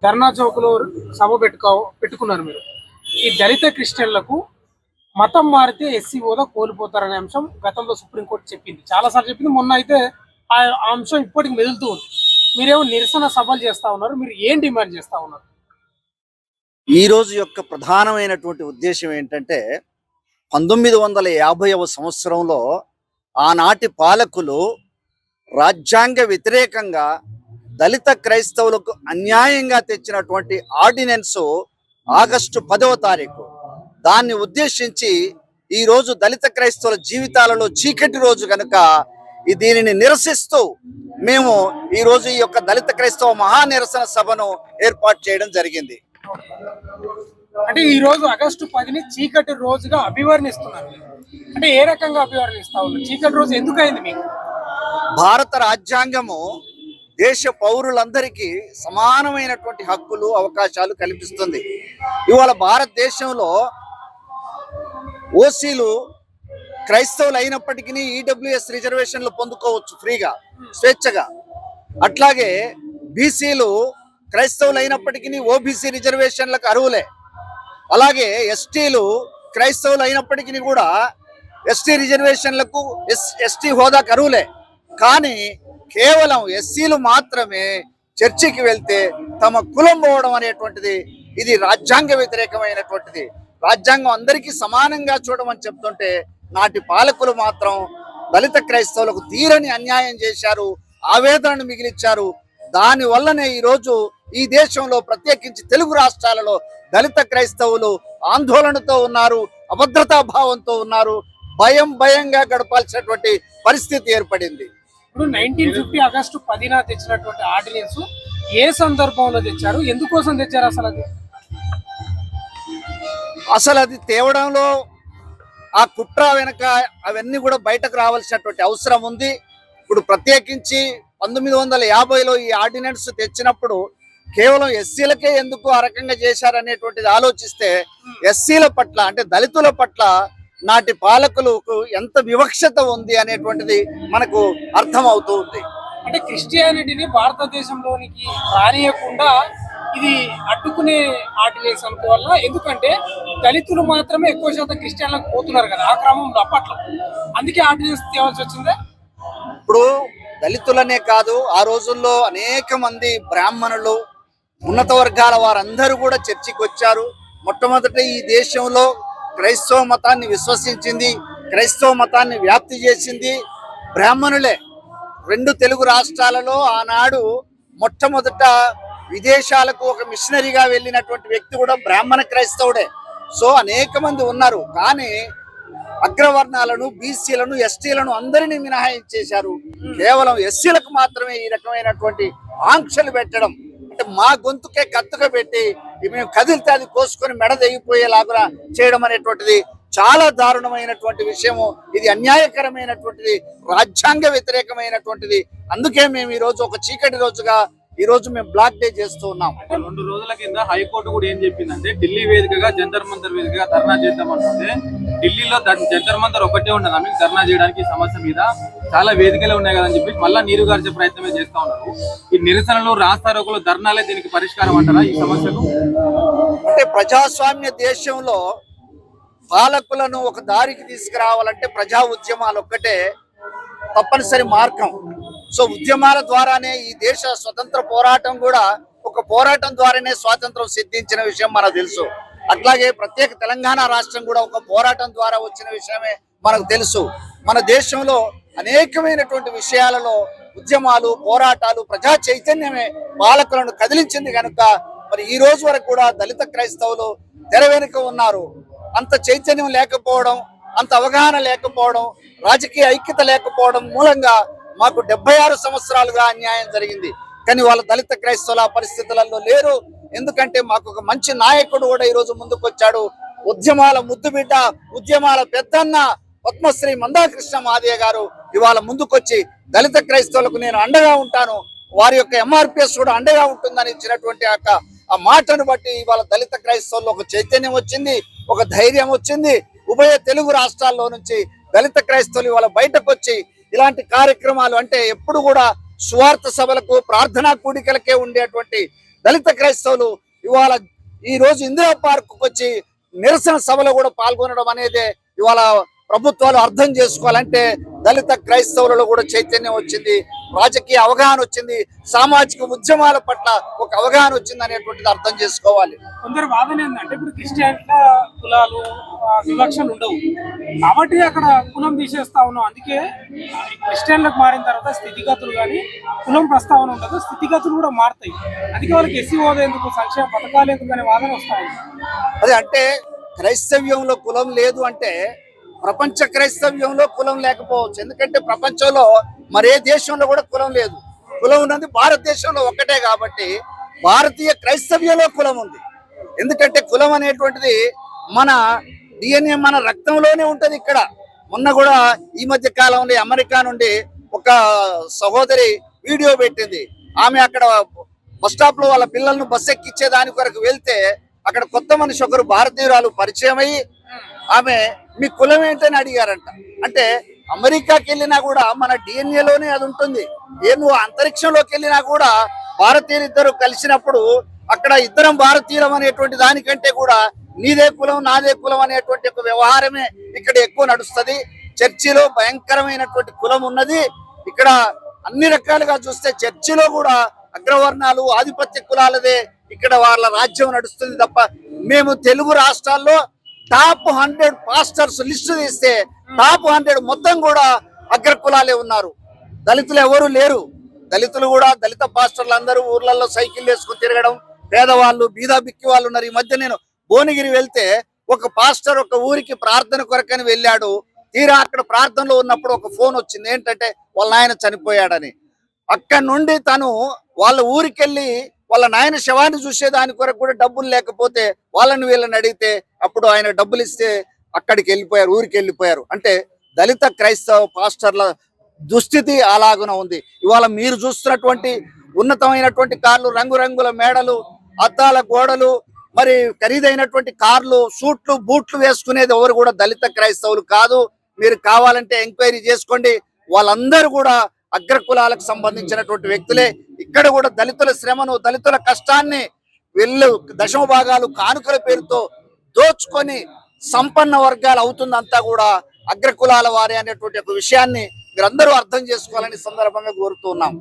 ధర్నా చౌక్‌లో సభ పెట్టుకున్నారు మీరు. ఈ దళిత క్రిస్టియన్లకు మతం మారితే ఎస్సీ హోదా కోల్పోతారనే అంశం గతంలో సుప్రీంకోర్టు చెప్పింది. చాలా సార్లు చెప్పింది. మొన్న అయితే ఆ అంశం ఇప్పటికి మెదులుతూ ఉంది. మీరేమో నిరసన సభలు చేస్తా ఉన్నారు. మీరు ఏం డిమాండ్ చేస్తా ఉన్నారు? ఈ రోజు యొక్క ప్రధానమైనటువంటి ఉద్దేశం ఏంటంటే 1950వ సంవత్సరంలో ఆనాటి పాలకులు రాజ్యాంగ వ్యతిరేకంగా దళిత క్రైస్తవులకు అన్యాయంగా తెచ్చినటువంటి ఆర్డినెన్స్ ఆగస్టు 10వ తారీఖు దాన్ని ఉద్దేశించి ఈ రోజు దళిత క్రైస్తవుల జీవితాలలో చీకటి రోజు కనుక దీనిని నిరసిస్తూ మేము ఈ రోజు ఈ యొక్క దళిత క్రైస్తవ మహా నిరసన సభను ఏర్పాటు చేయడం జరిగింది. అంటే ఈ రోజు ఆగస్టు 10ని చీకటి రోజుగా అభివర్ణిస్తున్నారు. అంటే ఏ రకంగా అభివర్ణిస్తా ఉన్నారు? చీకటి రోజు ఎందుకు అయింది మీకు? భారత రాజ్యాంగము దేశ పౌరులందరికీ సమానమైనటువంటి హక్కులు అవకాశాలు కల్పిస్తుంది. ఇవాళ భారతదేశంలో ఓసీలు క్రైస్తవులు అయినప్పటికీ ఈడబ్ల్యూఎస్ రిజర్వేషన్లు పొందుకోవచ్చు ఫ్రీగా, స్వేచ్ఛగా. అట్లాగే బీసీలు క్రైస్తవులు అయినప్పటికీ ఓబీసీ రిజర్వేషన్లకు అర్హులే. అలాగే ఎస్టీలు క్రైస్తవులు అయినప్పటికీ కూడా ఎస్టీ రిజర్వేషన్లకు ఎస్టీ హోదాకు అర్హులే. కానీ కేవలం ఎస్సీలు మాత్రమే చర్చికి వెళ్తే తమ కులం పోవడం అనేటువంటిది ఇది రాజ్యాంగ వ్యతిరేకమైనటువంటిది. రాజ్యాంగం అందరికీ సమానంగా చూడమని చెప్తుంటే నాటి పాలకులు మాత్రం దళిత క్రైస్తవులకు తీరని అన్యాయం చేశారు, ఆవేదనను మిగిలిచ్చారు. దాని వల్లనే ఈరోజు ఈ దేశంలో ప్రత్యేకించి తెలుగు రాష్ట్రాలలో దళిత క్రైస్తవులు ఆందోళనతో ఉన్నారు, అభద్రతా భావంతో ఉన్నారు, భయంగా గడపాల్సినటువంటి పరిస్థితి ఏర్పడింది. ఇప్పుడు 1950 ఆగస్టు 10న తెచ్చినటువంటి ఆర్డినెన్స్ ఏ సందర్భంలో తెచ్చారు? ఎందుకోసం తెచ్చారు? అసలు అది తేవడంలో ఆ కుట్ర వెనక అవన్నీ కూడా బయటకు రావాల్సినటువంటి అవసరం ఉంది. ఇప్పుడు ప్రత్యేకించి 1950లో ఈ ఆర్డినెన్స్ తెచ్చినప్పుడు కేవలం ఎస్సీలకే ఎందుకు ఆ రకంగా చేశారనేటువంటిది ఆలోచిస్తే ఎస్సీల పట్ల అంటే దళితుల పట్ల నాటి పాలకులకు ఎంత వివక్షత ఉంది అనేటువంటిది మనకు అర్థం అవుతూ ఉంది. అంటే క్రిస్టియానిటీని భారతదేశంలోనికి రానియకుండా ఇది అడ్డుకునే ఆర్డినెన్స్ అనుకోవాలా? ఎందుకంటే దళితులు మాత్రమే ఎక్కువ శాతం క్రిస్టియన్లకు పోతున్నారు కదా ఆ క్రమంలో అప్పట్లో, అందుకే ఆర్డినెన్స్ తేవాల్సి వచ్చిందే. ఇప్పుడు దళితులనే కాదు, ఆ రోజుల్లో అనేక మంది బ్రాహ్మణులు, ఉన్నత వర్గాల వారందరూ కూడా చర్చికి వచ్చారు. మొట్టమొదట ఈ దేశంలో క్రైస్తవ మతాన్ని విశ్వసించింది, క్రైస్తవ మతాన్ని వ్యాప్తి చేసింది బ్రాహ్మణులే. 2 తెలుగు రాష్ట్రాలలో ఆనాడు మొట్టమొదట విదేశాలకు ఒక మిషనరీగా వెళ్ళినటువంటి వ్యక్తి కూడా బ్రాహ్మణ క్రైస్తవుడే. సో అనేక మంది ఉన్నారు. కానీ అగ్రవర్ణాలను, బీసీలను, ఎస్టీలను అందరినీ మినహాయించేశారు. కేవలం ఎస్సీలకు మాత్రమే ఈ రకమైనటువంటి ఆంక్షలు పెట్టడం, అంటే మా గొంతుకే కత్తుగా పెట్టి మేము కదిలితే అది కోసుకొని మెడ తెగిపోయేలాగా చేయడం అనేటువంటిది చాలా దారుణమైనటువంటి విషయము. ఇది అన్యాయకరమైనటువంటిది, రాజ్యాంగ వ్యతిరేకమైనటువంటిది. అందుకే మేము ఈ రోజు ఒక చీకటి రోజుగా ఈ రోజు మేము బ్లాక్ డే చేస్తూ ఉన్నాం. 2 రోజుల కింద హైకోర్టు కూడా ఏం చెప్పిందంటే ఢిల్లీ వేదికగా జంతర్ మంతర్ వేదికగా ధర్నా చేద్దామంటే ఢిల్లీలో జంతర్ మంతర్ ఒకటే ఉండదు. మీకు ధర్నా చేయడానికి ఈ సమస్య మీద చాలా వేదికలే ఉన్నాయి కదని చెప్పి మళ్ళా నీరు గార్చే ప్రయత్నమే చేస్తా ఉన్నారు. ఈ నిరసనలు, రాస్తారోకులు, ధర్నాలే దీనికి పరిష్కారం అంటారా ఈ సమస్యకు? అంటే ప్రజాస్వామ్య దేశంలో పాలకులను ఒక దారికి తీసుకురావాలంటే ప్రజా ఉద్యమాలు ఒక్కటే తప్పనిసరి మార్గం. సో ఉద్యమాల ద్వారానే ఈ దేశ స్వతంత్ర పోరాటం కూడా ఒక పోరాటం ద్వారానే స్వాతంత్రం సిద్ధించిన విషయం మనకు తెలుసు. అట్లాగే ప్రత్యేక తెలంగాణ రాష్ట్రం కూడా ఒక పోరాటం ద్వారా వచ్చిన విషయమే మనకు తెలుసు. మన దేశంలో అనేకమైనటువంటి విషయాలలో ఉద్యమాలు, పోరాటాలు, ప్రజా చైతన్యమే పాలకులను కదిలించింది కనుక మరి ఈ రోజు వరకు కూడా దళిత క్రైస్తవులు తెర వెనుక ఉన్నారు. అంత చైతన్యం లేకపోవడం, అంత అవగాహన లేకపోవడం, రాజకీయ ఐక్యత లేకపోవడం మూలంగా మాకు 76 సంవత్సరాలుగా అన్యాయం జరిగింది. కానీ వాళ్ళ దళిత క్రైస్తవుల పరిస్థితులలో లేరు. ఎందుకంటే మాకు ఒక మంచి నాయకుడు కూడా ఈరోజు ముందుకు వచ్చాడు. ఉద్యమాల ముద్దుబిడ్డ, ఉద్యమాల పెద్దన్న పద్మశ్రీ మందాకృష్ణ మాదిగ గారు ఇవాళ ముందుకొచ్చి దళిత క్రైస్తవులకు నేను అండగా ఉంటాను, వారి యొక్క ఎంఆర్పిఎస్ కూడా అండగా ఉంటుందని ఇచ్చినటువంటి ఆ మాటను బట్టి ఇవాళ దళిత క్రైస్తవుల్లో ఒక చైతన్యం వచ్చింది, ఒక ధైర్యం వచ్చింది. ఉభయ తెలుగు రాష్ట్రాల్లో నుంచి దళిత క్రైస్తవులు ఇవాళ బయటకు వచ్చి ఇలాంటి కార్యక్రమాలు అంటే ఎప్పుడు కూడా స్వార్థ సభలకు, ప్రార్థనా కూడికలకే ఉండేటువంటి దళిత క్రైస్తవులు ఇవాళ ఈ రోజు ఇందిరా పార్క్ వచ్చి నిరసన సభలో కూడా పాల్గొనడం అనేది ఇవాళ ప్రభుత్వాలు అర్థం చేసుకోవాలంటే దళిత క్రైస్తవులలో కూడా చైతన్యం వచ్చింది, రాజకీయ అవగాహన వచ్చింది, సామాజిక ఉద్యమాల పట్ల ఒక అవగాహన వచ్చింది అనేటువంటిది అర్థం చేసుకోవాలి. కొందరు వాదన ఏంటంటే ఇప్పుడు క్రిస్టియన్ల కులాలు వివక్షలు ఉండవు కాబట్టి అక్కడ కులం తీసేస్తా ఉన్నాం, అందుకే క్రిస్టియన్లకు మారిన తర్వాత స్థితిగతులు కానీ కులం ప్రస్తావన ఉండదు, స్థితిగతులు కూడా మారుతాయి, అందుకే వాళ్ళకి ఎస్సీ హోదా ఎందుకు, సంక్షేమ పథకాలు ఎందుకు అనే వాదన వస్తాయి. అదే అంటే క్రైస్తవ్యంలో కులం లేదు అంటే ప్రపంచ క్రైస్తవ్యంలో కులం లేకపోవచ్చు, ఎందుకంటే ప్రపంచంలో మరే దేశంలో కూడా కులం లేదు. కులం ఉన్నది భారతదేశంలో ఒక్కటే కాబట్టి భారతీయ క్రైస్తవ్యంలో కులం ఉంది. ఎందుకంటే కులం అనేటువంటిది మన డిఎన్ఏ, మన రక్తంలోనే ఉంటది. ఇక్కడ మొన్న కూడా ఈ మధ్య కాలంలో అమెరికా నుండి ఒక సహోదరి వీడియో పెట్టింది. ఆమె అక్కడ బస్ స్టాప్ లో వాళ్ళ పిల్లలను బస్ ఎక్కిచ్చే దాని కొరకు వెళ్తే అక్కడ కొత్త మనిషి ఒకరు భారతీయురాలు పరిచయం అయ్యి ఆమె మీ కులం ఏంటని అడిగారంట. అంటే అమెరికాకి వెళ్ళినా కూడా మన డిఎన్ఏలోనే అది ఉంటుంది. నువ్వు అంతరిక్షంలోకి వెళ్ళినా కూడా భారతీయులు ఇద్దరు కలిసినప్పుడు అక్కడ ఇద్దరం భారతీయులం అనేటువంటి దానికంటే కూడా నీదే కులం నాదే కులం అనేటువంటి ఒక వ్యవహారమే ఇక్కడ ఎక్కువ నడుస్తుంది. చర్చిలో భయంకరమైనటువంటి కులం ఉన్నది. ఇక్కడ అన్ని రకాలుగా చూస్తే చర్చిలో కూడా అగ్రవర్ణాలు ఆధిపత్య కులాలదే ఇక్కడ వాళ్ళ రాజ్యం నడుస్తుంది తప్ప మేము తెలుగు రాష్ట్రాల్లో టాప్ 100 పాస్టర్స్ లిస్టు తీస్తే టాప్ 100 మొత్తం కూడా అగ్ర కులాలే ఉన్నారు, దళితులు ఎవరు లేరు. దళితులు కూడా దళిత పాస్టర్లు అందరూ ఊర్లలో సైకిల్ వేసుకుని తిరగడం, పేదవాళ్ళు బీదా బిక్కి వాళ్ళు ఉన్నారు. ఈ మధ్య నేను భువనగిరి వెళ్తే ఒక పాస్టర్ ఒక ఊరికి ప్రార్థన కొరకని వెళ్ళాడు. తీరా అక్కడ ప్రార్థనలో ఉన్నప్పుడు ఒక ఫోన్ వచ్చింది, ఏంటంటే వాళ్ళ నాయన చనిపోయాడని. అక్కడి నుండి తను వాళ్ళ ఊరికెళ్ళి వాళ్ళ నాయన శవాన్ని చూసేదాని కొరకు కూడా డబ్బులు లేకపోతే వాళ్ళని వీళ్ళని అడిగితే అప్పుడు ఆయన డబ్బులు ఇస్తే అక్కడికి వెళ్ళిపోయారు, ఊరికి వెళ్ళిపోయారు. అంటే దళిత క్రైస్తవ పాస్టర్ల దుస్థితి అలాగున ఉంది. ఇవాళ మీరు చూస్తున్నటువంటి ఉన్నతమైనటువంటి కార్లు, రంగురంగుల మేడలు, అద్దాల గోడలు, మరి ఖరీదైనటువంటి కార్లు, సూట్లు బూట్లు వేసుకునేది ఎవరు కూడా దళిత క్రైస్తవులు కాదు. మీరు కావాలంటే ఎంక్వైరీ చేసుకోండి. వాళ్ళందరూ కూడా అగ్ర కులాలకు సంబంధించినటువంటి వ్యక్తులే. ఇక్కడ కూడా దళితుల శ్రమను, దళితుల కష్టాన్ని వీళ్ళు దశమ భాగాలు కానుకల పేరుతో దోచుకొని సంపన్న వర్గాలు అవుతుందంతా కూడా అగ్ర కులాల వారే అనేటువంటి ఒక విషయాన్ని మీరందరూ అర్థం చేసుకోవాలని సందర్భంగా కోరుతూ ఉన్నాం.